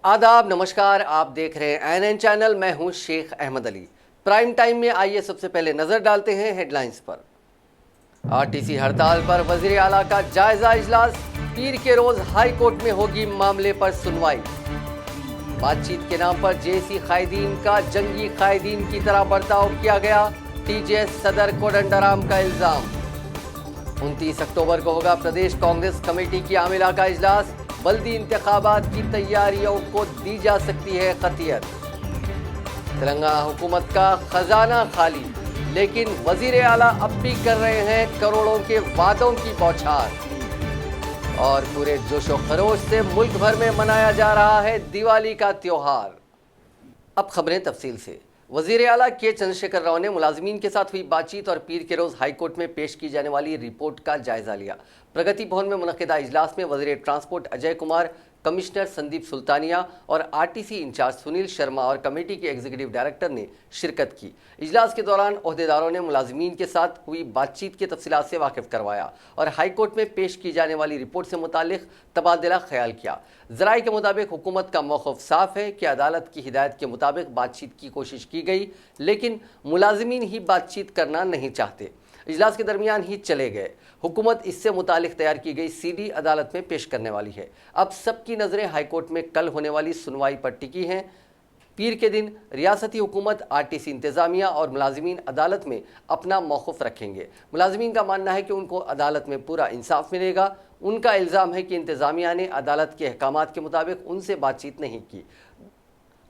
आदाब, नमस्कार। आप देख रहे हैं एनएन चैनल। मैं हूं शेख अहमद अली। प्राइम टाइम में आइए सबसे पहले नजर डालते हैं हेडलाइंस पर। आरटीसी हड़ताल पर वजीर आला का जायजा इजलास। पीर के रोज हाई कोर्ट में होगी मामले पर सुनवाई। बातचीत के नाम पर जेसी कायदीन का जंगी कायदीन की तरह बर्ताव किया गया, टीजेएस सदर कोदंडराम का इल्जाम। 29 अक्टूबर को होगा प्रदेश कांग्रेस कमेटी की आमिला का इजलास। बल्दी इंतखाबात की तैयारियों को दी जा सकती है खतियत। तेलंगाना हुकूमत का खजाना खाली, लेकिन वजीर आला अब भी कर रहे हैं करोड़ों के वादों की बौछार। और पूरे जोशो खरोश से मुल्क भर में मनाया जा रहा है दिवाली का त्योहार। अब खबरें तफसील से। वजीर आला के चंद्रशेखर राव ने मुलाजमीन के साथ हुई बातचीत और पीर के रोज हाईकोर्ट में पेश की जाने वाली रिपोर्ट का जायजा लिया। प्रगति भवन में मुनक्किदा इजलास में वजीर ट्रांसपोर्ट अजय कुमार, कमिश्नर संदीप सुल्तानिया और आरटीसी इंचार्ज सुनील शर्मा और कमेटी के एग्जीक्यूटिव डायरेक्टर ने शिरकत की। इजलास के दौरान ओहदेदारों ने मुलाजमीन के साथ हुई बातचीत के तफसीलात से वाकिफ करवाया और हाईकोर्ट में पेश की जाने वाली रिपोर्ट से मुतालिक तबादला ख्याल किया। जराये के मुताबिक हुकूमत का मौक़िफ़ साफ है कि अदालत की हिदायत के मुताबिक बातचीत की कोशिश की गई, लेकिन मुलाजमीन ही बातचीत करना नहीं चाहते। इजलास के दरमियान ही चले गए। हुकूमत इससे मुतालिक तैयार की गई सीडी अदालत में पेश करने वाली है। अब सबकी नज़रें हाईकोर्ट में कल होने वाली सुनवाई पर टिकी हैं। पीर के दिन रियासती हुकूमत, आरटीसी इंतज़ामिया और मुलाजमीन अदालत में अपना मौक़िफ़ रखेंगे। मुलाजमीन का मानना है कि उनको अदालत में पूरा इंसाफ मिलेगा। उनका इल्ज़ाम है कि इंतज़ामिया ने अदालत के अहकामात के मुताबिक उनसे बातचीत नहीं की।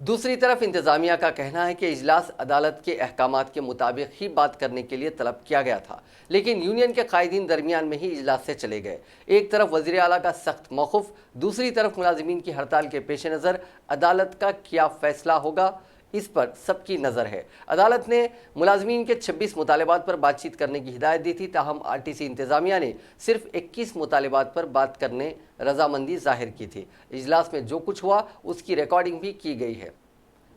दूसरी तरफ इंतज़ामिया का कहना है कि इजलास अदालत के अहकामात के मुताबिक ही बात करने के लिए तलब किया गया था, लेकिन यूनियन के कायदीन दरमियान में ही इजलास से चले गए। एक तरफ वज़ीर आला का सख्त मौक़िफ़, दूसरी तरफ मुलाजिमीन की हड़ताल के पेश नज़र अदालत का क्या फ़ैसला होगा, इस पर सबकी नज़र है। अदालत ने मुलाजमीन के 26 मुतालबात पर बातचीत करने की हिदायत दी थी, ताहम आरटीसी इंतज़ामिया ने सिर्फ 21 मुतालबात पर बात करने रजामंदी जाहिर की थी। इजलास में जो कुछ हुआ उसकी रिकॉर्डिंग भी की गई है,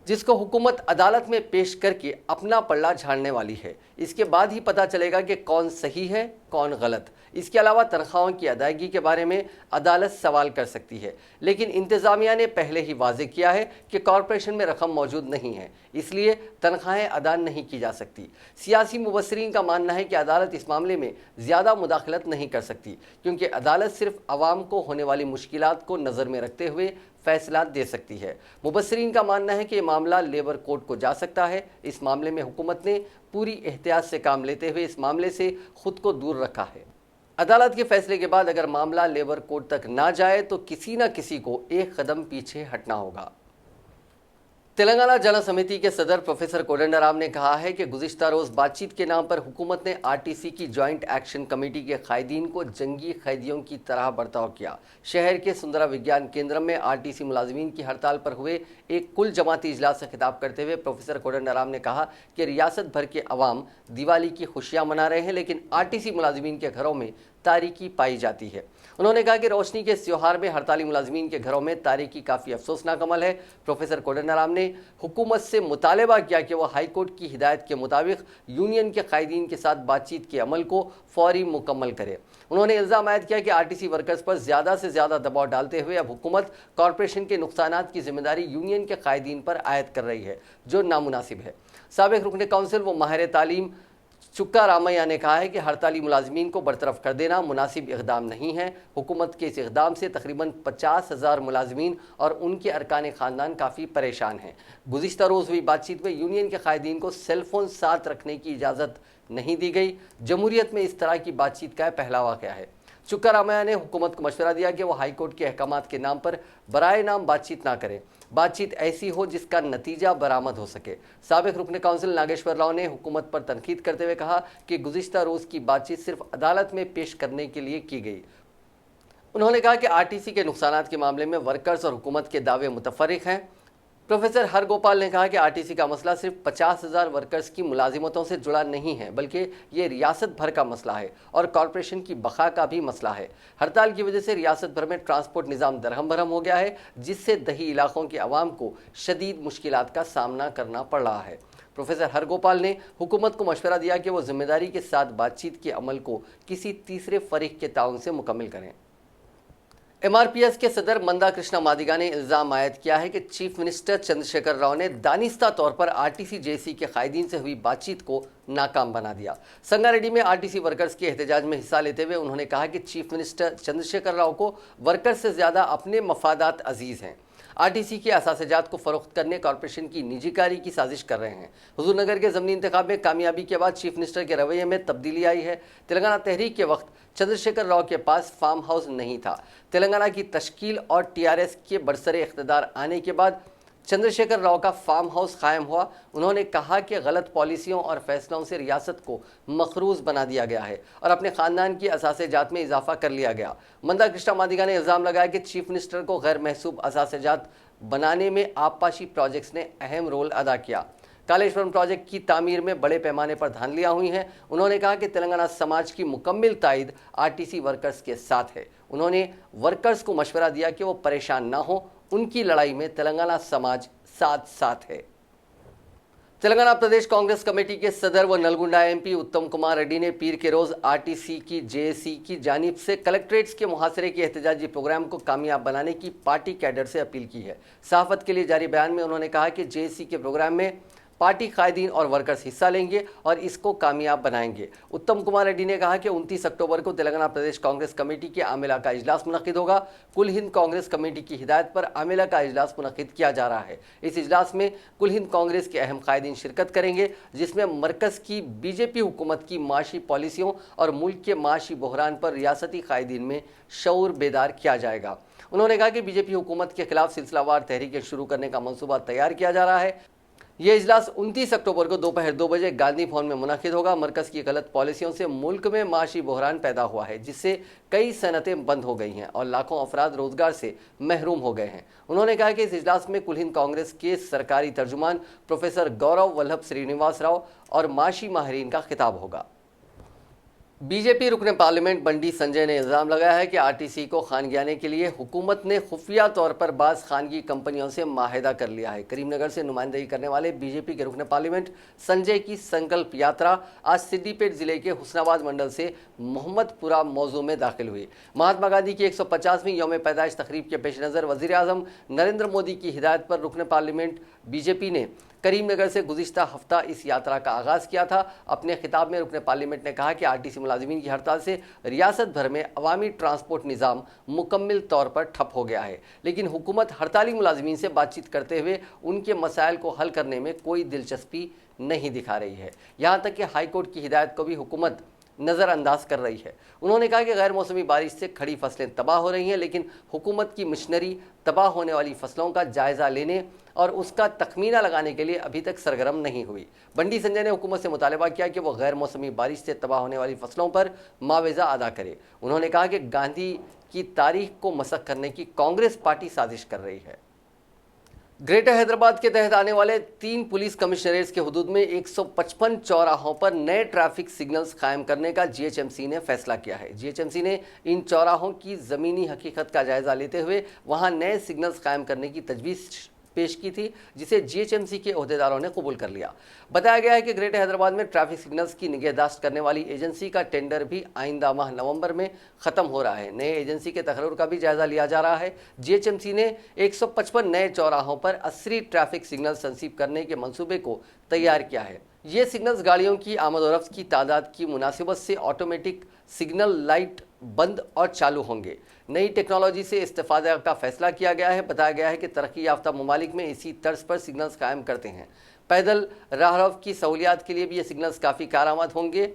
जिसको हुकूमत अदालत में पेश करके अपना पल्ला झाड़ने वाली है। इसके बाद ही पता चलेगा कि कौन सही है कौन गलत। इसके अलावा तनख्वाहों की अदायगी के बारे में अदालत सवाल कर सकती है, लेकिन इंतज़ामिया ने पहले ही वाज़ेह किया है कि कॉरपोरेशन में रकम मौजूद नहीं है, इसलिए तनख्वाहें अदा नहीं की जा सकती। सियासी मुबस्सिरीन का मानना है कि अदालत इस मामले में ज़्यादा मुदाखलत नहीं कर सकती, क्योंकि अदालत सिर्फ अवाम को होने वाली मुश्किलात को नज़र में रखते हुए फैसला दे सकती है। मुबस्सिरीन का मानना है कि यह मामला लेबर कोर्ट को जा सकता है। इस मामले में हुकूमत ने पूरी एहतियात से काम लेते हुए इस मामले से खुद को दूर रखा है। अदालत के फैसले के बाद अगर मामला लेबर कोर्ट तक ना जाए तो किसी न किसी को एक कदम पीछे हटना होगा। तेलंगाना जन समिति के सदर प्रोफेसर कोदंडराम ने कहा है कि गुज़िश्ता रोज़ बातचीत के नाम पर हुकूमत ने आरटीसी की जॉइंट एक्शन कमेटी के कायदीन को जंगी कैदियों की तरह बर्ताव किया। शहर के सुंदरा विज्ञान केंद्र में आरटीसी मुलाजमीन की हड़ताल पर हुए एक कुल जमाती इजलास से खिताब करते हुए प्रोफेसर कोदंडराम ने कहा कि रियासत भर के अवाम दिवाली की खुशियाँ मना रहे हैं, लेकिन आरटीसी मुलाजमीन के घरों में तारीकी पाई जाती है। उन्होंने कहा कि रोशनी के इस त्योहार में हड़ताली मुलाजमीन के घरों में तारीकी काफ़ी अफसोसनाक अमल है। प्रोफेसर कोदंडराम ने हुकूमत से मुतालबा किया कि वह हाई कोर्ट की हिदायत के मुताबिक यूनियन के कायदीन के साथ बातचीत के अमल को फौरी मुकम्मल करे। उन्होंने इल्ज़ाम आयद किया कि आरटीसी वर्कर्स पर ज़्यादा से ज़्यादा दबाव डालते हुए अब हुकूमत कॉरपोरेशन के नुकसानात की जिम्मेदारी यूनियन के कायदीन पर आयद कर रही है, जो नामुनासिब है। साबिक रुकन काउंसिल व माहिर तालीम चुक्का रामैया ने कहा है कि हड़ताली मुलाजमीन को बरतरफ कर देना मुनासिब इक़दाम नहीं है। हुकूमत के इस इक़दाम से तकरीबन 50,000 मुलाजमीन और उनके अरकान ख़ानदान काफ़ी परेशान हैं। गुज़िश्ता रोज़ हुई बातचीत में यूनियन के कायदीन को सेलफोन साथ रखने की इजाज़त नहीं दी गई। जमहूरियत में इस तरह की बातचीत का पहला वाक़या है। चुक्का रामैया ने हुकूमत को मशवरा दिया कि वह हाईकोर्ट के अहकामात के नाम पर बराए नाम बातचीत ना करें। बातचीत ऐसी हो जिसका नतीजा बरामद हो सके। साबिक रुकन काउंसिल नागेश्वर राव ने हुकूमत पर तनकीद करते हुए कहा कि गुज़िश्ता रोज़ की बातचीत सिर्फ अदालत में पेश करने के लिए की गई। उन्होंने कहा कि आरटीसी के नुकसानात के मामले में वर्कर्स और हुकूमत के दावे मुतफर्रिक हैं। प्रोफेसर हरगोपाल ने कहा कि आरटीसी का मसला सिर्फ 50,000 वर्कर्स की मुलाजिमतों से जुड़ा नहीं है, बल्कि ये रियासत भर का मसला है और कॉरपोरेशन की बका का भी मसला है। हड़ताल की वजह से रियासत भर में ट्रांसपोर्ट निज़ाम दरहम बरहम हो गया है, जिससे दही इलाकों के अवाम को शदीद मुश्किलात का सामना करना पड़ रहा है। प्रोफेसर हरगोपाल ने हुकूमत को मशवरा दिया कि वो जिम्मेदारी के साथ बातचीत के अमल को किसी तीसरे फरीक के ताउन से मुकम्मल करें। एमआरपीएस के सदर मंदा कृष्णा मादिगा ने इल्जाम आयद किया है कि चीफ मिनिस्टर चंद्रशेखर राव ने दानिस्ता तौर पर आरटीसी जेसी के कायदीन से हुई बातचीत को नाकाम बना दिया। संगारेड्डी में आरटीसी वर्कर्स के एहतजाज में हिस्सा लेते हुए उन्होंने कहा कि चीफ मिनिस्टर चंद्रशेखर राव को वर्कर्स से ज्यादा अपने मफादात अजीज हैं। आरटीसी के असासेजात को फरोख्त करने कॉरपोरेशन की निजीकारी की साजिश कर रहे हैं। हुजूरनगर के ज़मीनी इंतखाब में कामयाबी के बाद चीफ मिनिस्टर के रवैये में तब्दीली आई है। तेलंगाना तहरीक के वक्त चंद्रशेखर राव के पास फार्म हाउस नहीं था। तेलंगाना की तश्कील और टीआरएस के बरसरे इख्तिदार आने के बाद चंद्रशेखर राव का फार्म हाउस कायम हुआ। उन्होंने कहा कि गलत पॉलिसियों और फैसलों से रियासत को मखरूज बना दिया गया है और अपने खानदान की असासेजात में इजाफा कर लिया गया। मंदा कृष्णा मादिगा ने इल्ज़ाम लगाया कि चीफ मिनिस्टर को गैर महसूब असासेजात बनाने में आबपाशी प्रोजेक्ट्स ने अहम रोल अदा किया। कालेश्वरम प्रोजेक्ट की तामीर में बड़े पैमाने पर धांधलियां हुई हैं। उन्होंने कहा कि तेलंगाना समाज की मुकम्मल तायद आरटीसी वर्कर्स के साथ है। उन्होंने वर्कर्स को मशवरा दिया कि वो परेशान ना हो, उनकी लड़ाई में तेलंगाना समाज साथ साथ है। तेलंगाना प्रदेश कांग्रेस कमेटी के सदर व नलगुंडा एमपी उत्तम कुमार रेड्डी ने पीर के रोज आरटीसी की जेएसी की जानिब से कलेक्ट्रेट्स के मुहासरे के एहतजाजी प्रोग्राम को कामयाब बनाने की पार्टी कैडर से अपील की है। सहाफत के लिए जारी बयान में उन्होंने कहा कि जेएसी के प्रोग्राम में पार्टी कायदीन और वर्कर्स हिस्सा लेंगे और इसको कामयाब बनाएंगे। उत्तम कुमार रेड्डी ने कहा कि 29 अक्टूबर को तेलंगाना प्रदेश कांग्रेस कमेटी के आमिला का इजलास मुनक्किद होगा। कुल हिंद कांग्रेस कमेटी की हिदायत पर आमिला का इजलास मुनक्किद किया जा रहा है। इस इजलास में कुल हिंद कांग्रेस के अहम कायदीन शिरकत करेंगे, जिसमें मरकज़ की बीजेपी हुकूमत की माशी पॉलिसियों और मुल्क के माशी बहरान पर रियासती कायदीन में शऊर बेदार किया जाएगा। उन्होंने कहा कि बीजेपी हुकूमत के खिलाफ सिलसिलावार तहरीकें शुरू करने का मंसूबा तैयार किया जा रहा है। यह इजलास 29 अक्टूबर को दोपहर 2 बजे गांधी भवन में मुनक्किद होगा। मरकज़ की गलत पॉलिसियों से मुल्क में माशी बहरान पैदा हुआ है, जिससे कई सनतें बंद हो गई हैं और लाखों अफराद रोजगार से महरूम हो गए हैं। उन्होंने कहा कि इस इजलास में कुल हिंद कांग्रेस के सरकारी तर्जुमान प्रोफेसर गौरव वल्लभ श्रीनिवास राव और माशी माहिरीन का खिताब होगा। बीजेपी रुकने पार्लियामेंट बंडी संजय ने इल्ज़ाम लगाया है कि आरटीसी को खानगियाने के लिए हुकूमत ने खुफिया तौर पर बाज़ खानगी कंपनियों से माहिदा कर लिया है। करीमनगर से नुमाइंदगी करने वाले बीजेपी के रुकने पार्लियामेंट संजय की संकल्प यात्रा आज सिद्दीपेट जिले के हुस्नाबाद मंडल से मोहम्मदपुरा मौजू में दाखिल हुई। महात्मा गांधी की 150वीं यौम पैदाइश तकरीब के पेश नज़र वज़ीर आज़म नरेंद्र मोदी की हिदायत पर रुकने पार्लियामेंट बीजेपी ने करीमनगर से गुज़िश्ता हफ्ता इस यात्रा का आगाज़ किया था। अपने खिताब में रुकने पार्लियामेंट ने कहा कि आरटीसी मुलाजिमीन की हड़ताल से रियासत भर में अवामी ट्रांसपोर्ट निज़ाम मुकम्मल तौर पर ठप हो गया है, लेकिन हुकूमत हड़ताली मुलाजिमीन से बातचीत करते हुए उनके मसाइल को हल करने में कोई दिलचस्पी नहीं दिखा रही है। यहाँ तक कि हाईकोर्ट की हिदायत को भी हुकूमत नज़रअंदाज कर रही है। उन्होंने कहा कि गैर मौसमी बारिश से खड़ी फसलें तबाह हो रही हैं, लेकिन हुकूमत की मिशनरी तबाह होने वाली फसलों का जायज़ा लेने और उसका तखमीना लगाने के लिए अभी तक सरगर्म नहीं हुई। बंडी संजय ने हुकूमत से मुतालबा किया कि वह गैर मौसमी बारिश से तबाह होने वाली फसलों पर मुआवजा अदा करे। उन्होंने कहा कि गांधी की तारीख को मसख करने की कांग्रेस पार्टी साजिश कर रही है। ग्रेटर हैदराबाद के तहत आने वाले 3 पुलिस कमिश्नरेट्स के हुदूद में 155 चौराहों पर नए ट्रैफिक सिग्नल्स कायम करने का जीएचएमसी ने फैसला किया है। जीएचएमसी ने इन चौराहों की ज़मीनी हकीकत का जायज़ा लेते हुए वहां नए सिग्नल्स कायम करने की तजवीज़ पेश की थी, जिसे जीएचएमसी के ओहदेदारों ने कबूल कर लिया। बताया गया है कि ग्रेटर हैदराबाद में ट्रैफिक सिग्नल्स की निगहदाश्त करने वाली एजेंसी का टेंडर भी आइंदा माह नवंबर में ख़त्म हो रहा है। नए एजेंसी के तकर्रुर का भी जायज़ा लिया जा रहा है। जीएचएमसी ने 155 नए चौराहों पर 80 ट्रैफिक सिग्नल तनसीब करने के मंसूबे को तैयार किया है। ये सिग्नल्स गाड़ियों की आमद और रफ्त की तादाद की मुनासिबत से ऑटोमेटिक सिग्नल लाइट बंद और चालू होंगे। नई टेक्नोलॉजी से इस्तेफादा का फैसला किया गया है। बताया गया है कि तरक्की याफ्ता ममालिक में इसी तर्ज पर सिग्नल्स कायम करते हैं। पैदल राह रफ्त की सहूलियात के लिए भी ये सिग्नल्स काफ़ी कारआमद होंगे।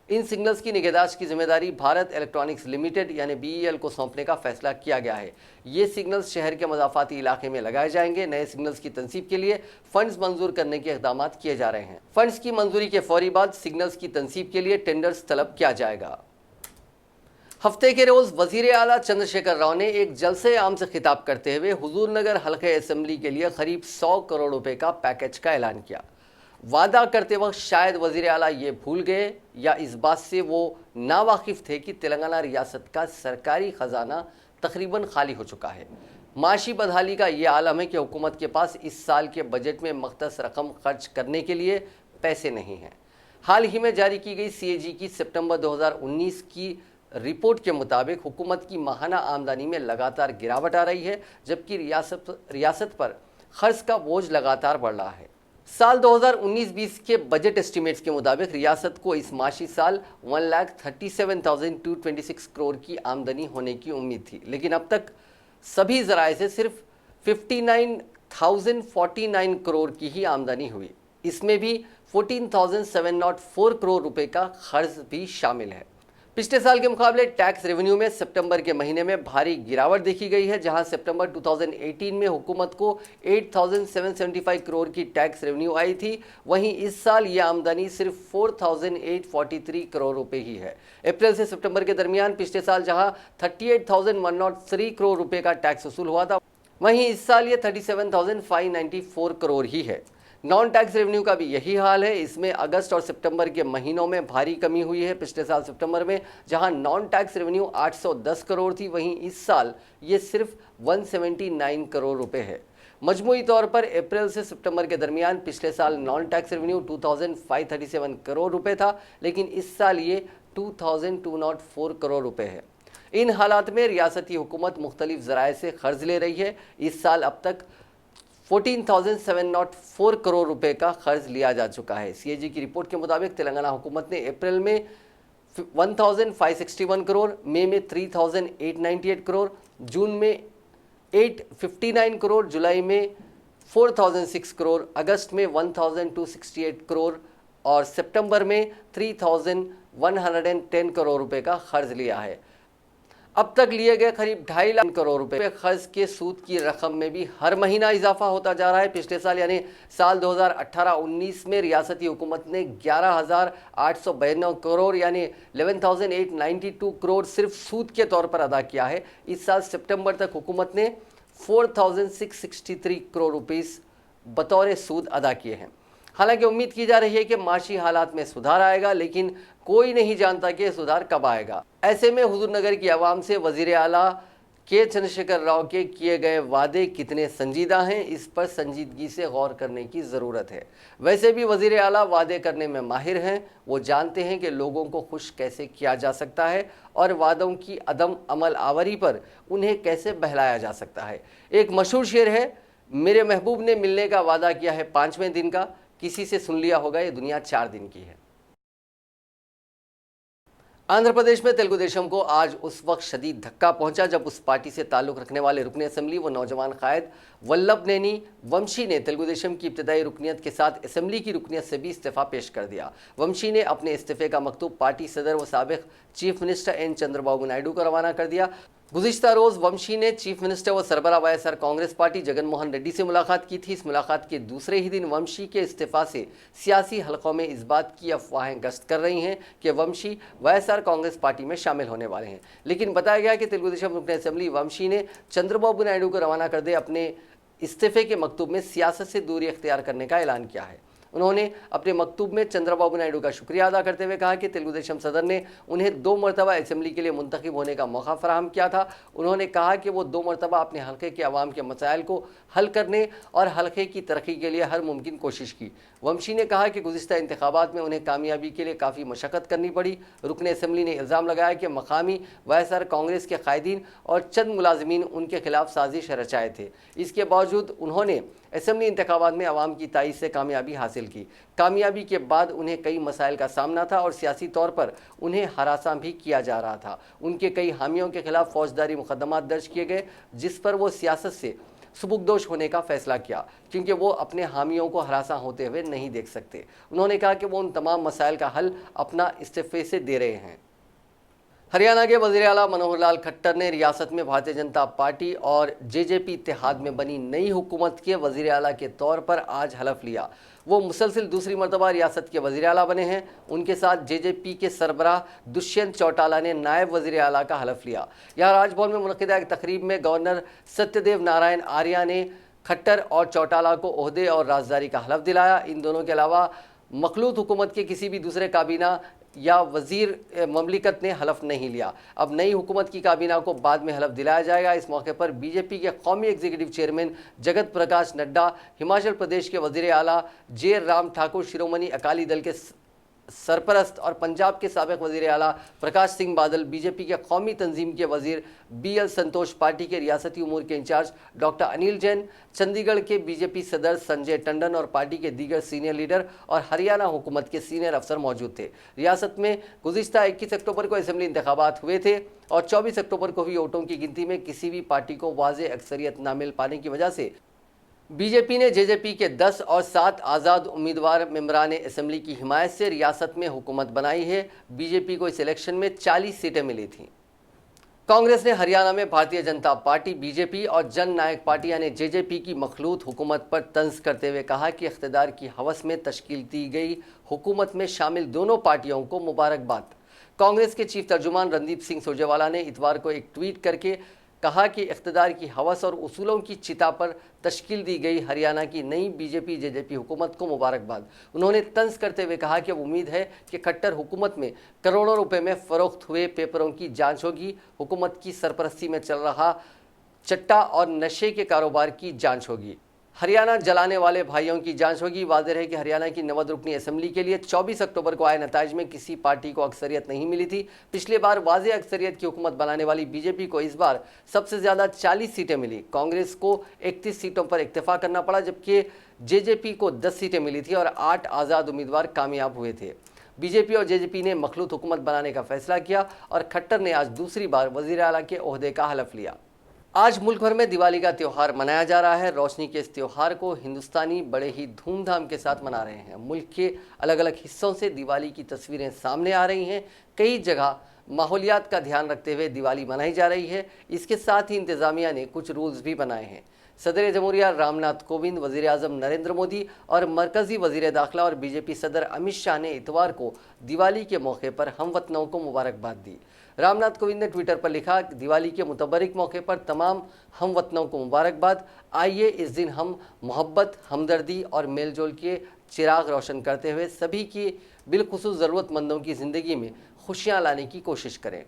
इन सिग्नल्स की निगहदाश्त की जिम्मेदारी भारत इलेक्ट्रॉनिक्स लिमिटेड यानी बीईएल को सौंपने का फैसला किया गया है। ये सिग्नल्स शहर के मज़ाफ़ाती इलाके में लगाए जाएंगे। नए सिग्नल्स की तनसीब के लिए फंड्स मंजूर करने के इक़दाम किए जा रहे हैं। फंड्स की मंजूरी के फौरी बाद सिग्नल्स की तनसीब के लिए टेंडर्स तलब किया जाएगा। हफ्ते के रोज वजीर आला चंद्रशेखर राव ने एक जलसे आम से खिताब करते हुए हुजूरनगर हल्के असेंबली के लिए करीब 100 करोड़ रुपए का पैकेज का ऐलान किया। वादा करते वक्त शायद वजीर आला ये भूल गए या इस बात से वो नावाकिफ थे कि तेलंगाना रियासत का सरकारी खजाना तकरीबन खाली हो चुका है। माशी बदहाली का ये आलम है कि हुकूमत के पास इस साल के बजट में मख्तस रकम खर्च करने के लिए पैसे नहीं हैं। हाल ही में जारी की गई सीएजी की सितंबर 2019 की रिपोर्ट के मुताबिक हुकूमत की माहाना आमदनी में लगातार गिरावट आ रही है, जबकि रियासत पर खर्च का बोझ लगातार बढ़ रहा है। साल 2019-20 के बजट एस्टिमेट्स के मुताबिक रियासत को इस माशी साल 1,37,226 करोड़ की आमदनी होने की उम्मीद थी, लेकिन अब तक सभी जराए से सिर्फ 59,049 करोड़ की ही आमदनी हुई। इसमें भी 14,704 करोड़ रुपए का खर्च भी शामिल है। पिछले साल के मुकाबले टैक्स रेवेन्यू में सितंबर के महीने में भारी गिरावट देखी गई है, जहां सितंबर 2018 में हुकूमत को 8,775 करोड़ की टैक्स रेवेन्यू आई थी। वहीं इस साल ये आमदनी सिर्फ 4,843 करोड़ रुपए ही है। अप्रैल से सितंबर के दरमियान पिछले साल जहां 38,103 करोड़ रुपए का टैक्स वसूल हुआ था, वहीं इस साल ये 37,594 करोड़ ही है। नॉन टैक्स रेवेन्यू का भी यही हाल है। इसमें अगस्त और सितंबर के महीनों में भारी कमी हुई है। पिछले साल सितंबर में जहां नॉन टैक्स रेवेन्यू 810 करोड़ थी, वहीं इस साल ये सिर्फ 179 करोड़ रुपए है। मजमूई तौर पर अप्रैल से सितंबर के दरमियान पिछले साल नॉन टैक्स रेवेन्यू 2,537 करोड़ रुपए था, लेकिन इस साल ये 2,204 करोड़ रुपए है। इन हालात में रियासती हुकूमत मुख्तलिफ ज़राए से कर्ज ले रही है। इस साल अब तक 14,704 करोड़ रुपए का कर्ज लिया जा चुका है। सीएजी की रिपोर्ट के मुताबिक तेलंगाना हुकूमत ने अप्रैल में 1,561 करोड़, मई में 3,898 करोड़, जून में 859 करोड़, जुलाई में 4,006 करोड़, अगस्त में 1,268 करोड़ और सितंबर में 3,110 करोड़ रुपए का कर्ज लिया है। अब तक लिए गए करीब 2.5 लाख करोड़ रुपए कर्ज के सूद की रकम में भी हर महीना इजाफा होता जा रहा है। पिछले साल यानी साल 2018-19 में रियासती हुकूमत ने 11,892 करोड़ यानी 11,892 करोड़ सिर्फ सूद के तौर पर अदा किया है। इस साल सितंबर तक हुकूमत ने 4,663 करोड़ रुपीस बतौर सूद अदा किए हैं। हालांकि उम्मीद की जा रही है कि माशी हालात में सुधार आएगा, लेकिन कोई नहीं जानता कि सुधार कब आएगा। ऐसे में हुजूरनगर की आवाम से वजीर आला के चंद्रशेखर राव के किए गए वादे कितने संजीदा हैं, इस पर संजीदगी से गौर करने की ज़रूरत है। वैसे भी वजीर आला वादे करने में माहिर हैं। वो जानते हैं कि लोगों को खुश कैसे किया जा सकता है और वादों की अदम अमल आवरी पर उन्हें कैसे बहलाया जा सकता है। एक मशहूर शेर है, मेरे महबूब ने मिलने का वादा किया है 5वें दिन का, किसी से सुन लिया होगा ये दुनिया 4 दिन की है। आंध्र प्रदेश में तेलुगु देशम को आज उस वक्त शदीद धक्का पहुंचा जब उस पार्टी से ताल्लुक़ रखने वाले रुकन असेंबली व नौजवान कायद वल्लभनेनी वंशी ने तेलुगु देशम की इब्तदाई रुकनीत के साथ असेंबली की रुकनीत से भी इस्तीफ़ा पेश कर दिया। वंशी ने अपने इस्तीफ़े का मकतूब पार्टी सदर व साबिक़ chief minister N Chandrababu Naidu को रवाना कर दिया। गुज़िश्ता रोज़ वंशी ने चीफ मिनिस्टर व सरबराह वाईएसआर कांग्रेस पार्टी जगन मोहन रेड्डी से मुलाकात की थी। इस मुलाकात के दूसरे ही दिन वंशी के इस्तीफ़ा से सियासी हलकों में इस बात की अफवाहें गश्त कर रही हैं कि वंशी वाईएसआर कांग्रेस पार्टी में शामिल होने वाले हैं, लेकिन बताया गया कि तेलुगु देशम रुकन असेंबली वंशी ने चंद्रबाबू नायडू को रवाना कर दे अपने इस्तीफ़े के मकतूब में सियासत से दूरी अख्तियार करने का ऐलान किया है। उन्होंने अपने मकतूब में चंद्रबाबू नायडू का शुक्रिया अदा करते हुए कहा कि तेलुगु देशम सदर ने उन्हें 2 मरतबा असेंबली के लिए मुंतखब होने का मौका फराहम किया था। उन्होंने कहा कि वो 2 मरतबा अपने हल्के के अवाम के मसाइल को हल करने और हल्के की तरक्की के लिए हर मुमकिन कोशिश की। वंशी ने कहा कि गुज़िश्ता इंतखाबात में उन्हें कामयाबी के लिए काफ़ी मशक्क़त करनी पड़ी। रुकन असेंबली ने इल्ज़ाम लगाया कि मकामी वाईएसआर कांग्रेस के कायदीन और चंद मुलाजमीन उनके खिलाफ साजिश रचाए थे। इसके बावजूद उन्होंने असेंबली इंतखाबात में अवाम की तायीद से कामयाबी हासिल की। कामयाबी के बाद उन्हें कई मसाइल का सामना था और सियासी तौर पर उन्हें हरासा भी किया जा रहा था। उनके कई हामियों के खिलाफ फौजदारी मुकदमात दर्ज किए गए, जिस पर वो सियासत से सुबुकदोश होने का फैसला किया, क्योंकि वो अपने हामियों को हरासा होते हुए नहीं देख सकते। उन्होंने कहा कि वो उन तमाम मसाइल का हल अपना इस्तीफे से दे रहे हैं। हरियाणा के वज़ीर आला मनोहर लाल खट्टर ने रियासत में भारतीय जनता पार्टी और जेजेपी इत्तेहाद में बनी नई हुकूमत के वज़ीर आला के तौर पर आज हलफ लिया। वो मुसलसिल दूसरी मरतबा रियासत के वज़ीर आला बने हैं। उनके साथ जेजेपी के सरबराह दुष्यंत चौटाला ने नायब वज़ीर आला का हलफ लिया। यहाँ राजभवन में मुनक़िदा एक तकरीब में गवर्नर सत्यदेव नारायण आर्या ने खट्टर और चौटाला को ओहदे और राजदारी का हलफ दिलाया। इन दोनों के अलावा मखलूत हुकूमत के किसी भी दूसरे काबीना या वजीर ममलिकत ने हलफ नहीं लिया। अब नई हुकूमत की काबीना को बाद में हलफ दिलाया जाएगा। इस मौके पर बीजेपी के कौमी एग्जीक्यूटिव चेयरमैन जगत प्रकाश नड्डा, हिमाचल प्रदेश के वजीर आला जे राम ठाकुर, शिरोमणि अकाली दल के सरपरस्त और पंजाब के साबिक वजीर आला प्रकाश सिंह बादल, बीजेपी के कौमी तंजीम के वजीर BL संतोष, पार्टी के रियासती उमूर के इंचार्ज डॉक्टर अनिल जैन, चंडीगढ़ के बीजेपी सदर संजय टंडन और पार्टी के दीगर सीनियर लीडर और हरियाणा हुकूमत के सीनियर अफसर मौजूद थे। रियासत में गुज़िश्ता 21 अक्टूबर को असेंबली इंतखाबात हुए थे और 24 अक्टूबर को हुई वोटों की गिनती में किसी भी पार्टी को वाज़ेह अक्सरियत न मिल पाने की वजह से बीजेपी ने जेजेपी के 10 और 7 आज़ाद उम्मीदवार मेंबरान असेंबली की हिमायत से रियासत में हुकूमत बनाई है। बीजेपी को इस इलेक्शन में 40 सीटें मिली थीं। कांग्रेस ने हरियाणा में भारतीय जनता पार्टी बीजेपी और जन नायक पार्टी यानी जेजेपी की मखलूत हुकूमत पर तंज करते हुए कहा कि इख्तिदार की हवस में तश्कील दी गई हुकूमत में शामिल दोनों पार्टियों को मुबारकबाद। कांग्रेस के चीफ तर्जुमान रणदीप सिंह सुरजेवाला ने इतवार को एक ट्वीट करके कहा कि इख्तिदार की हवस और उसूलों की चिता पर तश्कील दी गई हरियाणा की नई बीजेपी जेजेपी हुकूमत को मुबारकबाद। उन्होंने तंज करते हुए कहा कि उम्मीद है कि खट्टर हुकूमत में करोड़ों रुपए में फरोख्त हुए पेपरों की जांच होगी। हुकूमत की सरपरस्ती में चल रहा चट्टा और नशे के कारोबार की जांच होगी। हरियाणा जलाने वाले भाइयों की जांच होगी। वाज़ेह है कि हरियाणा की नवद-रुकनी असेंबली के लिए 24 अक्टूबर को आए नताइज में किसी पार्टी को अक्सरियत नहीं मिली थी। पिछली बार वाज़ेह अक्सरियत की हुकूमत बनाने वाली बीजेपी को इस बार सबसे ज़्यादा 40 सीटें मिली। कांग्रेस को 31 सीटों पर इक्तफा करना पड़ा, जबकि जेजेपी को 10 सीटें मिली थी और 8 आज़ाद उम्मीदवार कामयाब हुए थे। बीजेपी और जेजेपी ने मखलूत हुकूमत बनाने का फैसला किया और खट्टर ने आज दूसरी बार वज़ीर आला के ओहदे का हलफ लिया। आज मुल्क भर में दिवाली का त्यौहार मनाया जा रहा है। रोशनी के इस त्यौहार को हिंदुस्तानी बड़े ही धूमधाम के साथ मना रहे हैं। मुल्क के अलग अलग हिस्सों से दिवाली की तस्वीरें सामने आ रही हैं। कई जगह माहौलियात का ध्यान रखते हुए दिवाली मनाई जा रही है। इसके साथ ही इंतज़ामिया ने कुछ रूल्स भी बनाए हैं। सदर जमहूरिया रामनाथ कोविंद, वज़ीर आज़म नरेंद्र मोदी और मरकज़ी वज़ीर दाखिला और बीजेपी सदर अमित शाह ने इतवार को दिवाली के मौके पर हमवतनों को मुबारकबाद दी। रामनाथ कोविंद ने ट्विटर पर लिखा, दिवाली के मुतबरिक मौके पर तमाम हमवतनों को मुबारकबाद। आइए इस दिन हम मोहब्बत, हमदर्दी और मेलजोल के चिराग रोशन करते हुए सभी की बिलखुसूस ज़रूरतमंदों की ज़िंदगी में खुशियाँ लाने की कोशिश करें।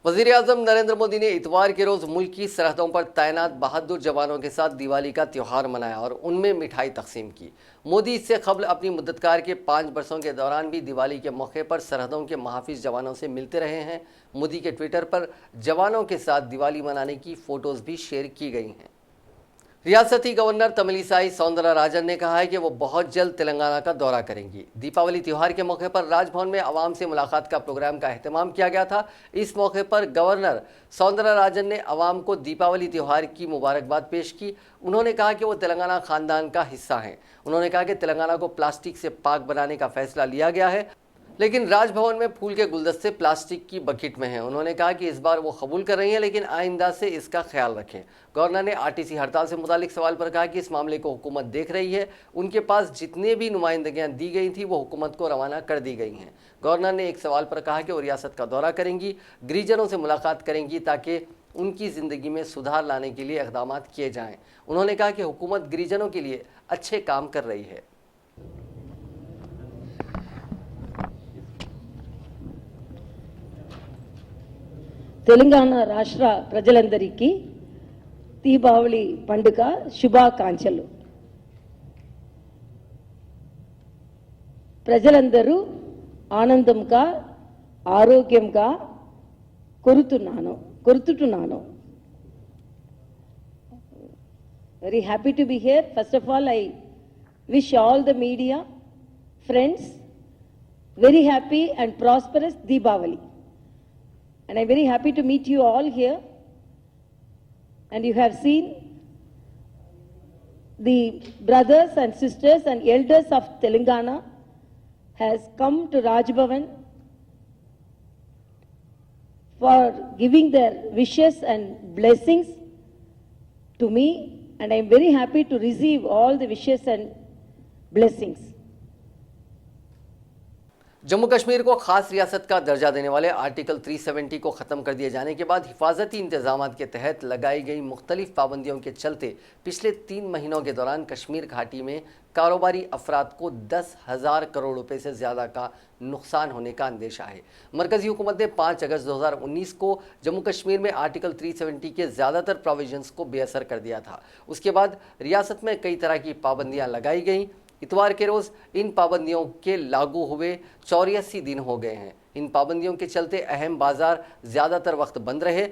वज़ीर आज़म नरेंद्र मोदी ने इतवार के रोज़ मुल्क की सरहदों पर तैनात बहादुर जवानों के साथ दिवाली का त्यौहार मनाया और उनमें मिठाई तकसीम की। मोदी इससे कबल अपनी मुद्दतकार के 5 बरसों के दौरान भी दिवाली के मौके पर सरहदों के महाफिज जवानों से मिलते रहे हैं। मोदी के ट्विटर पर जवानों के साथ दिवाली मनाने की फ़ोटोज़ भी शेयर की गई हैं। रियासती गवर्नर तमिलिसाई सौंदरराजन ने कहा है कि वो बहुत जल्द तेलंगाना का दौरा करेंगी। दीपावली त्यौहार के मौके पर राजभवन में आवाम से मुलाकात का प्रोग्राम का एहतमाम किया गया था। इस मौके पर गवर्नर सौंदरराजन ने आवाम को दीपावली त्यौहार की मुबारकबाद पेश की। उन्होंने कहा कि वो तेलंगाना खानदान का हिस्सा हैं। उन्होंने कहा कि तेलंगाना को प्लास्टिक से पाक बनाने का फैसला लिया गया है, लेकिन राजभवन में फूल के गुलदस्ते प्लास्टिक की बकेट में हैं। उन्होंने कहा कि इस बार वो कबूल कर रही हैं, लेकिन आइंदा से इसका ख्याल रखें। गवर्नर ने आरटीसी हड़ताल से मुतालिक सवाल पर कहा कि इस मामले को हुकूमत देख रही है। उनके पास जितने भी नुमाइंदगियाँ दी गई थी वो हुकूमत को रवाना कर दी गई हैं। गवर्नर ने एक सवाल पर कहा कि वो रियासत का दौरा करेंगी, गिरिजनों से मुलाकात करेंगी ताकि उनकी ज़िंदगी में सुधार लाने के लिए इक़दाम किए जाएँ। उन्होंने कहा कि हुकूमत गिरिजनों के लिए अच्छे काम कर रही है। తెలంగాణ రాష్ట్ర ప్రజలందరికీ దీపావళి పండుగ శుభాకాంక్షలు. ప్రజలందరూ ఆనందంగా ఆరోగ్యంగా కోరుతున్నాను. Very happy to be here. First of all, I wish all the media friends very happy and prosperous Deepavali. And I'm very happy to meet you all here. And you have seen the brothers and sisters and elders of Telangana has come to Rajbhavan for giving their wishes and blessings to me, and I'm very happy to receive all the wishes and blessings. Jammu Kashmir को खास रियासत का दर्जा देने वाले article 370 को ख़त्म कर दिए जाने के बाद हिफाजती इंतजाम के तहत लगाई गई मुख्तलिफ पाबंदियों के चलते पिछले 3 महीनों के दौरान कश्मीर घाटी में कारोबारी अफराद को 10,000 करोड़ रुपए से ज़्यादा का नुकसान होने का अंदेशा है। मरकज़ी हुकूमत ने 5 अगस्त 2019 को जम्मू कश्मीर में आर्टिकल 370 के ज़्यादातर प्रोविजंस को बेअसर कर दिया था। उसके बाद रियासत में कई तरह की पाबंदियाँ लगाई गईं। इतवार के रोज इन पाबंदियों के लागू हुए 84 दिन हो गए हैं। इन पाबंदियों के चलते अहम बाजार ज्यादातर वक्त बंद रहे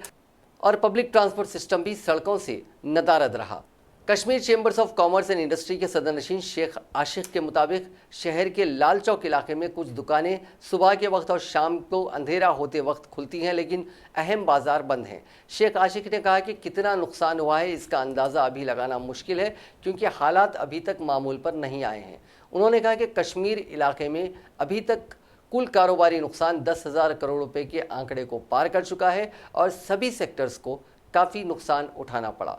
और पब्लिक ट्रांसपोर्ट सिस्टम भी सड़कों से नदारद रहा। Kashmir chambers of commerce and industry के सदर नशीन शेख आशिक के मुताबिक शहर के लाल चौक इलाके में कुछ दुकानें सुबह के वक्त और शाम को अंधेरा होते वक्त खुलती हैं, लेकिन अहम बाजार बंद हैं। शेख आशिक ने कहा कि कितना नुकसान हुआ है इसका अंदाज़ा अभी लगाना मुश्किल है, क्योंकि हालात अभी तक मामूल पर नहीं आए हैं। उन्होंने कहा कि कश्मीर इलाके में अभी तक कुल कारोबारी नुकसान 10,000 करोड़ रुपए के आंकड़े को पार कर चुका है और सभी सेक्टर्स को काफ़ी नुकसान उठाना पड़ा।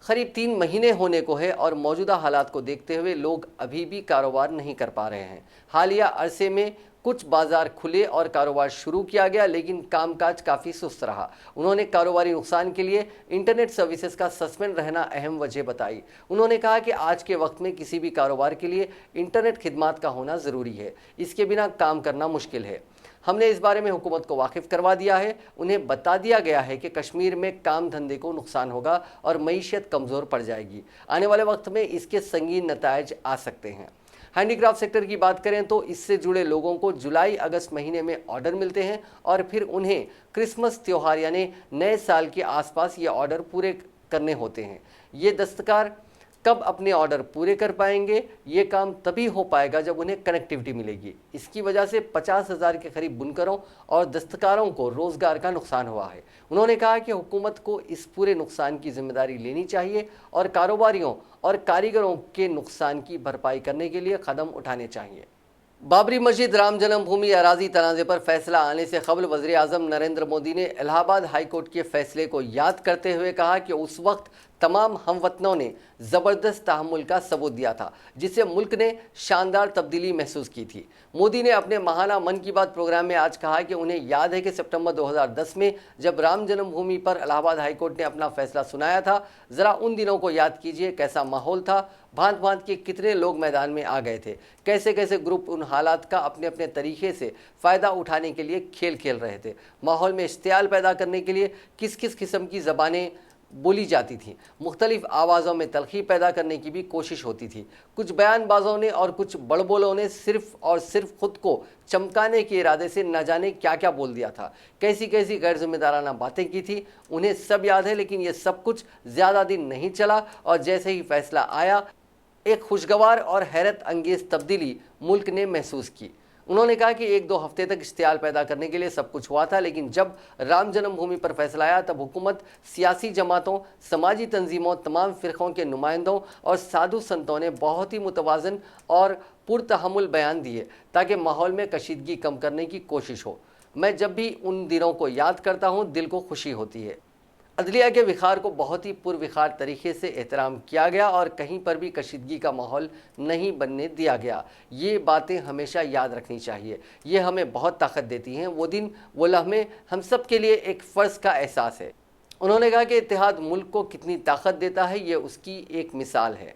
करीब 3 महीने होने को है और मौजूदा हालात को देखते हुए लोग अभी भी कारोबार नहीं कर पा रहे हैं। हालिया अरसे में कुछ बाजार खुले और कारोबार शुरू किया गया, लेकिन कामकाज काफ़ी सुस्त रहा। उन्होंने कारोबारी नुकसान के लिए इंटरनेट सर्विसेज का सस्पेंड रहना अहम वजह बताई। उन्होंने कहा कि आज के वक्त में किसी भी कारोबार के लिए इंटरनेट खिदमात का होना ज़रूरी है, इसके बिना काम करना मुश्किल है। हमने इस बारे में हुकूमत को वाकिफ़ करवा दिया है। उन्हें बता दिया गया है कि कश्मीर में काम धंधे को नुकसान होगा और मईशत कमज़ोर पड़ जाएगी। आने वाले वक्त में इसके संगीन नतायज आ सकते हैं। हैंडीक्राफ्ट सेक्टर की बात करें तो इससे जुड़े लोगों को जुलाई अगस्त महीने में ऑर्डर मिलते हैं और फिर उन्हें क्रिसमस त्यौहार यानी नए साल के आसपास ये ऑर्डर पूरे करने होते हैं। ये दस्तकार कब अपने ऑर्डर पूरे कर पाएंगे? ये काम तभी हो पाएगा जब उन्हें कनेक्टिविटी मिलेगी। इसकी वजह से 50,000 के करीब बुनकरों और दस्तकारों को रोजगार का नुकसान हुआ है। उन्होंने कहा कि हुकूमत को इस पूरे नुकसान की जिम्मेदारी लेनी चाहिए और कारोबारियों और कारीगरों के नुकसान की भरपाई करने के लिए कदम उठाने चाहिए। बाबरी मस्जिद राम जन्मभूमि अराजी तनाज़े पर फैसला आने से कबल वज़ीर आज़म नरेंद्र मोदी ने इलाहाबाद हाई कोर्ट के फैसले को याद करते हुए कहा कि उस वक्त तमाम हमवतनों ने ज़बरदस्त तहम्मुल का सबूत दिया था, जिससे मुल्क ने शानदार तब्दीली महसूस की थी। मोदी ने अपने माहाना मन की बात प्रोग्राम में आज कहा कि उन्हें याद है कि सितंबर 2010 में जब राम जन्मभूमि पर इलाहाबाद हाई कोर्ट ने अपना फैसला सुनाया था। ज़रा उन दिनों को याद कीजिए, कैसा माहौल था, भांत भांत के कितने लोग मैदान में आ गए थे, कैसे कैसे ग्रुप उन हालात का अपने अपने तरीके से फ़ायदा उठाने के लिए खेल खेल रहे थे। माहौल में इश्तियाल पैदा करने के लिए किस किस किस्म की ज़बानें बोली जाती थी, मुख्तलिफ आवाज़ों में तलखी पैदा करने की भी कोशिश होती थी। कुछ बयानबाजों ने और कुछ बड़बोलों ने सिर्फ और सिर्फ खुद को चमकाने के इरादे से न जाने क्या क्या बोल दिया था, कैसी कैसी गैर जिम्मेदाराना बातें की थी। उन्हें सब याद है, लेकिन ये सब कुछ ज़्यादा दिन नहीं चला और जैसे ही फैसला आया एक खुशगवार और हैरत अंगेज तब्दीली मुल्क ने महसूस की। उन्होंने कहा कि 1-2 हफ्ते तक इश्तियाल पैदा करने के लिए सब कुछ हुआ था, लेकिन जब राम जन्मभूमि पर फैसला आया तब हुकूमत, सियासी जमातों, समाजी तंजीमों, तमाम फ़िरक़ों के नुमाइंदों और साधु संतों ने बहुत ही मुतवाज़न और पुरतहम्मुल बयान दिए ताकि माहौल में कशीदगी कम करने की कोशिश हो। मैं जब भी उन दिनों को याद करता हूँ दिल को खुशी होती है। अदलिया के विखार को बहुत ही पुरविखार तरीके से एहतराम किया गया और कहीं पर भी कशीदगी का माहौल नहीं बनने दिया गया। ये बातें हमेशा याद रखनी चाहिए, ये हमें बहुत ताकत देती हैं। वो दिन, वो लम्हे हम सब के लिए एक फ़र्ज़ का एहसास है। उन्होंने कहा कि इत्तेहाद मुल्क को कितनी ताकत देता है, ये उसकी एक मिसाल है।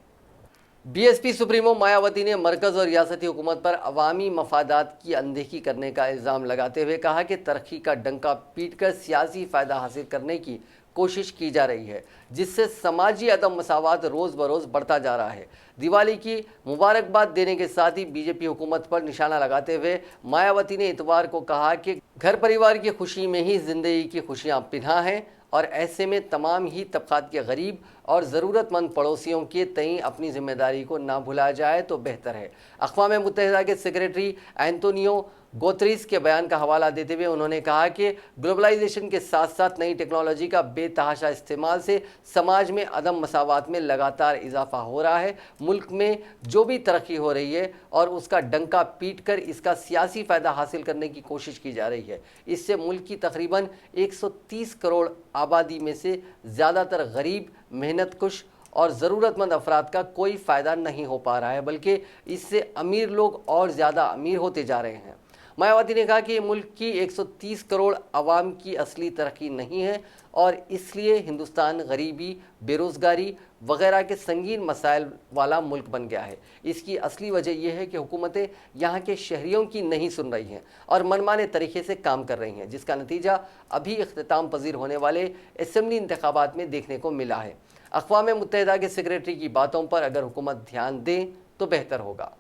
बीएसपी सुप्रीमो मायावती ने मरकज़ और रियासती हुकूमत पर अवामी मफादात की अनदेखी करने का इल्ज़ाम लगाते हुए कहा कि तरक्की का डंका पीट कर सियासी फ़ायदा हासिल करने की कोशिश की जा रही है, जिससे समाजी अदम मसावात रोज़ बरोज़ बढ़ता जा रहा है। दिवाली की मुबारकबाद देने के साथ ही बीजेपी हुकूमत पर निशाना लगाते हुए मायावती ने इतवार को कहा कि घर परिवार की खुशी में ही ज़िंदगी की खुशियाँ पिन्हा हैं और ऐसे में तमाम ही तबक़ात के गरीब और ज़रूरतमंद पड़ोसियों के तई अपनी ज़िम्मेदारी को ना भुलाया जाए तो बेहतर है। अक़वाम मुत्तहिदा के सेक्रेटरी एंटोनियो गुतेरेस के बयान का हवाला देते हुए उन्होंने कहा कि ग्लोबलाइजेशन के साथ साथ नई टेक्नोलॉजी का बेतहाशा इस्तेमाल से समाज में अदम मसावात में लगातार इजाफा हो रहा है। मुल्क में जो भी तरक्की हो रही है और उसका डंका पीट कर इसका सियासी फ़ायदा हासिल करने की कोशिश की जा रही है। इससे मुल्क की तकरीबन 130 करोड़ आबादी में से ज़्यादातर गरीब, मेहनतकुश और ज़रूरतमंद अफराद का कोई फ़ायदा नहीं हो पा रहा है, बल्कि इससे अमीर लोग और ज़्यादा अमीर होते जा रहे हैं। मायावती ने कहा कि मुल्क की 130 करोड़ आवाम की असली तरक्की नहीं है और इसलिए हिंदुस्तान गरीबी, बेरोज़गारी वगैरह के संगीन मसाइल वाला मुल्क बन गया है। इसकी असली वजह यह है कि हुकूमतें यहाँ के शहरियों की नहीं सुन रही हैं और मनमाने तरीके से काम कर रही हैं, जिसका नतीजा अभी इख्तिताम पजीर होने वाले असम्बली इंतखाबात में देखने को मिला है। अक़वाम मुत्तहिदा के सेक्रेटरी की बातों पर अगर हुकूमत ध्यान दे तो बेहतर होगा।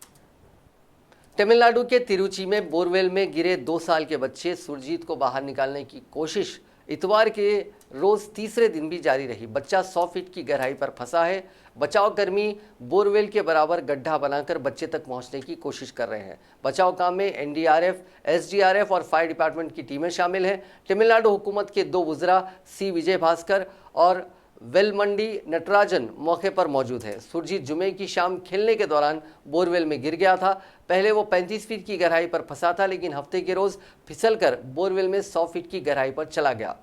तमिलनाडु के तिरुचि में बोरवेल में गिरे 2 साल के बच्चे सुरजीत को बाहर निकालने की कोशिश इतवार के रोज तीसरे दिन भी जारी रही। बच्चा 100 फीट की गहराई पर फंसा है। बचाव कर्मी बोरवेल के बराबर गड्ढा बनाकर बच्चे तक पहुंचने की कोशिश कर रहे हैं। बचाव काम में एनडीआरएफ, एसडीआरएफ और फायर डिपार्टमेंट की टीमें शामिल हैं। तमिलनाडु हुकूमत के 2 वुज़रा सी विजय भास्कर और वेलमंडी नटराजन मौके पर मौजूद है। सुरजीत जुमे की शाम खेलने के दौरान बोरवेल में गिर गया था। पहले वो 35 फीट की गहराई पर फंसा था, लेकिन हफ्ते के रोज फिसलकर बोरवेल में 100 फीट की गहराई पर चला गया।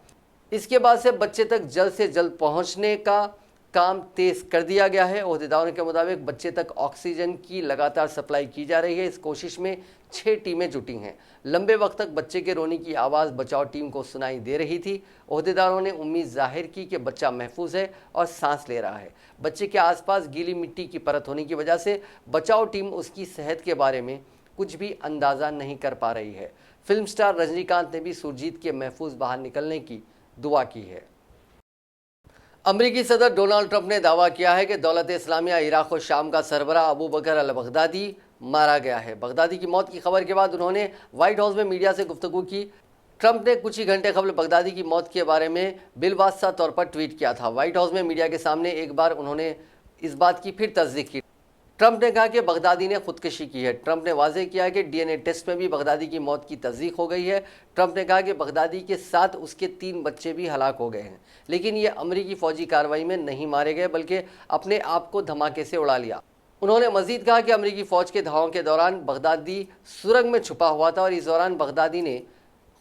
इसके बाद से बच्चे तक जल्द से जल्द पहुंचने का काम तेज कर दिया गया है। ओहदेदारों के मुताबिक बच्चे तक ऑक्सीजन की लगातार सप्लाई की जा रही है। इस कोशिश में 6 टीमें जुटी हैं। लंबे वक्त तक बच्चे के रोने की आवाज़ बचाव टीम को सुनाई दे रही थी। ओहदेदारों ने उम्मीद जाहिर की कि बच्चा महफूज है और सांस ले रहा है। बच्चे के आसपास गीली मिट्टी की परत होने की वजह से बचाव टीम उसकी सेहत के बारे में कुछ भी अंदाज़ा नहीं कर पा रही है। फिल्म स्टार रजनीकांत ने भी सुरजीत के महफूज बाहर निकलने की दुआ की है। अमरीकी सदर डोनाल्ड ट्रंप ने दावा किया है कि दौलत इस्लामिया इराक और शाम का सरबराह अबू बकर अल बगदादी मारा गया है। बगदादी की मौत की खबर के बाद उन्होंने व्हाइट हाउस में मीडिया से गुफ्तगू की। ट्रंप ने कुछ ही घंटे कबल बगदादी की मौत के बारे में बिलवास्ता तौर पर ट्वीट किया था। व्हाइट हाउस में मीडिया के सामने एक बार उन्होंने इस बात की फिर तस्दीक की। ट्रंप ने कहा कि बगदादी ने खुदकुशी की है। ट्रंप ने वाज़ेह किया कि डीएनए टेस्ट में भी बगदादी की मौत की तस्दीक हो गई है। ट्रंप ने कहा कि बगदादी के साथ उसके 3 बच्चे भी हलाक हो गए हैं, लेकिन ये अमरीकी फ़ौजी कार्रवाई में नहीं मारे गए बल्कि अपने आप को धमाके से उड़ा लिया। उन्होंने मजीद कहा कि अमरीकी फ़ौज के धावों के दौरान बगदादी सुरंग में छुपा हुआ था और इस दौरान बगदादी ने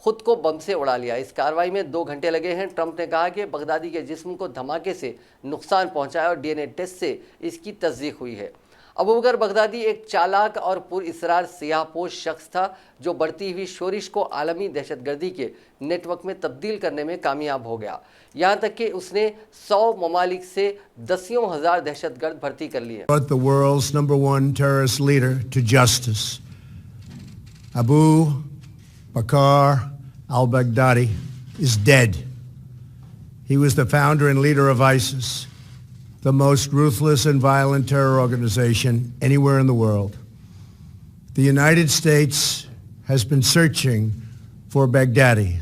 खुद को बम से उड़ा लिया। इस कार्रवाई में 2 घंटे लगे हैं। ट्रंप ने कहा कि बगदादी के जिस्म को धमाके से नुकसान पहुंचा है और डीएनए टेस्ट से इसकी तस्दीक हुई है। अबू बकर बगदादी एक चालाक और पुरइसरार सियाहपोश शख्स था जो बढ़ती हुई शोरिश को आलमी दहशतगर्दी के नेटवर्क में तब्दील करने में कामयाब हो गया। यहाँ तक कि उसने 100 ममालिक से दसियों हजार दहशतगर्द भर्ती कर लिए। The world's #1 terrorist leader to justice. Abu Bakr al-Baghdadi is dead. He was the founder and leader of ISIS, the most ruthless and violent terror organization anywhere in the world. The United States has been searching for Baghdadi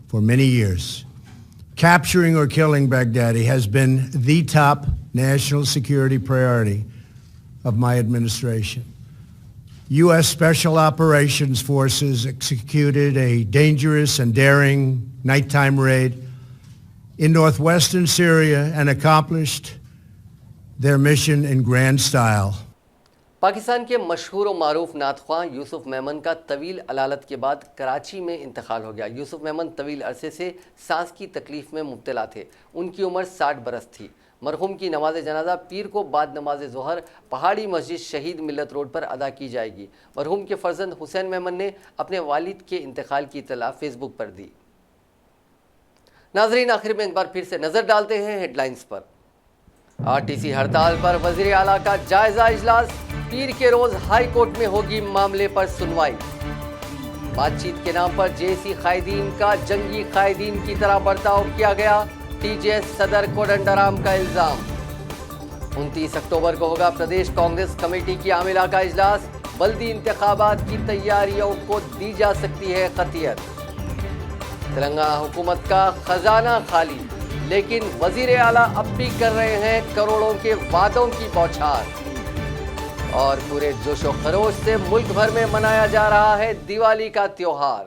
for many years. Capturing or killing Baghdadi has been the top national security priority of my administration. U.S. Special Operations Forces executed a dangerous and daring nighttime raid in northwestern Syria and accomplished their mission in grand style. Pakistan के मशहूर और मारूफ नात-ख्वां यूसुफ मेमन का तवील अलालत के बाद कराची में इंतकाल हो गया। यूसुफ मेमन तवील अरसे से सांस की तकलीफ में मुब्तला थे। उनकी उम्र 60 बरस थी। मरहूम की नमाज जनाजा पीर को बाद नमाज ज़ोहर पहाड़ी मस्जिद शहीद मिल्लत रोड पर अदा की जाएगी। मरहूम के फर्जंद हुसैन मेमन ने अपने वालिद के इंतकाल की इत्तला फेसबुक पर दी। नाजरीन, आखिर में एक बार फिर से नजर डालते हैं हेडलाइंस पर। आरटीसी हड़ताल पर वजीर आला का जायजा इजलास। पीर के रोज हाई कोर्ट में होगी मामले पर सुनवाई। बातचीत के नाम पर जेसी कायदीन का जंगी कायदीन की तरह बर्ताव किया गया। टीजेएस सदर कोदंडराम का इल्जाम। 29 अक्टूबर को होगा प्रदेश कांग्रेस कमेटी की आमिला का इजलास। बल्दी इंतखाबात की तैयारियों को दी जा सकती है खतियत। तेलंगाना हुकूमत का खजाना खाली, लेकिन वजीर आला अब भी कर रहे हैं करोड़ों के वादों की बौछार। और पूरे जोशो खरोश से मुल्क भर में मनाया जा रहा है दिवाली का त्योहार।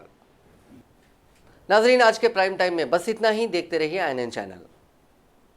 नाजरीन, आज के प्राइम टाइम में बस इतना ही। देखते रहिए INN चैनल।